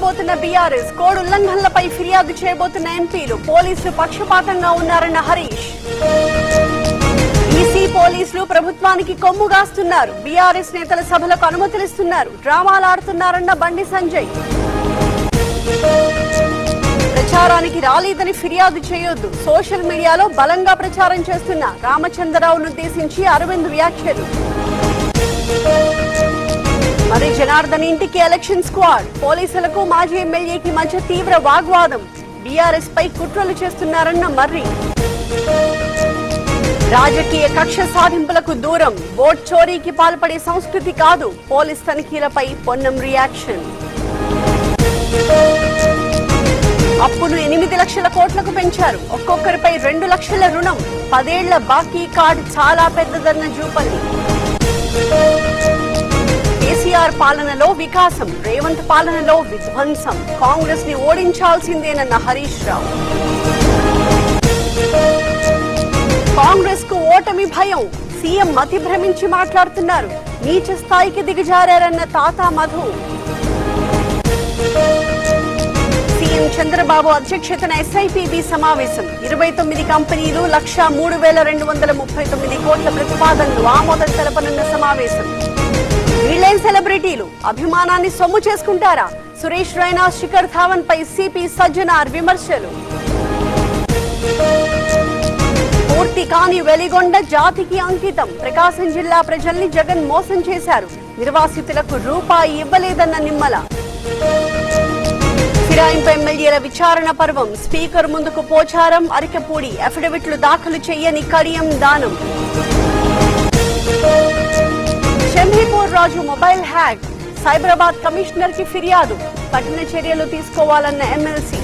పోతున్న BRS code ఉల్లంఘనలపై ఫిర్యాదు చేయబోతున్న ఎంపీలు పోలీసులు పక్షపాతంగా ఉన్నారన్న హరీష్. ఈసీ పోలీసులు ప్రభుత్వానికి కొమ్ముగాస్తున్నారు. బీఆర్ఎస్ నేతల సభలకు అనుమతులిస్తున్నారు. డ్రామాలాడుతున్నారన్న బండి సంజయ్. ప్రచారానికి రాలేదని ఫిర్యాదు చేయొద్దు. సోషల్ మీడియాలో బలంగా ప్రచారం చేస్తున్న రామచంద్రరావును ఉద్దేశించి అరవింద్ వ్యాఖ్యలు. మరి జనార్దన్ ఇంటికి ఎలక్షన్ స్క్వాడ్. పోలీసులకు మాజీ ఎమ్మెల్యేకి మధ్య తీవ్ర వాగ్వాదం. బీఆర్ఎస్ పై కుట్రలు చేస్తున్నారన్న మర్రి. రాజకీయ కక్ష సాధింపులకు దూరం. ఓట్ చోరీకి పాల్పడే సంస్కృతి కాదు. పోలీస్ తనిఖీలపై పొన్నం రియాక్షన్. అప్పును 8 లక్షల కోట్లకు పెంచారు. ఒక్కొక్కరిపై 2 లక్షల రుణం. 10 ఏళ్ల బాకీ కార్డు చాలా పెద్దదన్న జూపల్లి. కేసీఆర్ పాలనలో వికాసం, రేవంత్ పాలనలో విధ్వంసం. కాంగ్రెస్ ని ఓడించాల్సిందేనన్న హరీష్ రావు. కాంగ్రెస్ కు ఓటమి భయం. సీఎం మతి భ్రమించి మాట్లాడుతున్నారు. నీచ స్థాయికి దిగజారన్న తాతా మధు. సీఎం చంద్రబాబు అధ్యక్షతన ఎస్ఐపిబి సమావేశం. 29 కంపెనీలు 1,03,239 కోట్ల ప్రతిపాదనలు ఆమోదం తెలపనున్న సమావేశం. వీళ్ళేం సెలబ్రిటీలు, అభిమానాన్ని సొమ్ము చేసుకుంటారా? సురేష్ రైనా, శిఖర్ ధావన్ పై సిపి సజ్జనార్ విమర్శలు. పూర్తి కాని వెలిగొండ జాతికి అంకితం. ప్రకాశం జిల్లా ప్రజల్ని జగన్ మోసం చేశారు. నిర్వాసితులకు రూపాయి ఇవ్వలేదన్న నిమ్మల. ఫిరాయింపు ఎమ్మెల్యేల విచారణ పర్వం. స్పీకర్ ముందుకు పోచారం, అరికపూడి. అఫిడవిట్లు దాఖలు చేయని కడియం దానం. షంభీపూర్ రాజు మొబైల్ హ్యాక్. సైబరాబాద్ కమిషనర్ కి ఫిర్యాదు. కఠిన చర్యలు తీసుకోవాలన్న ఎమ్మెల్సీ.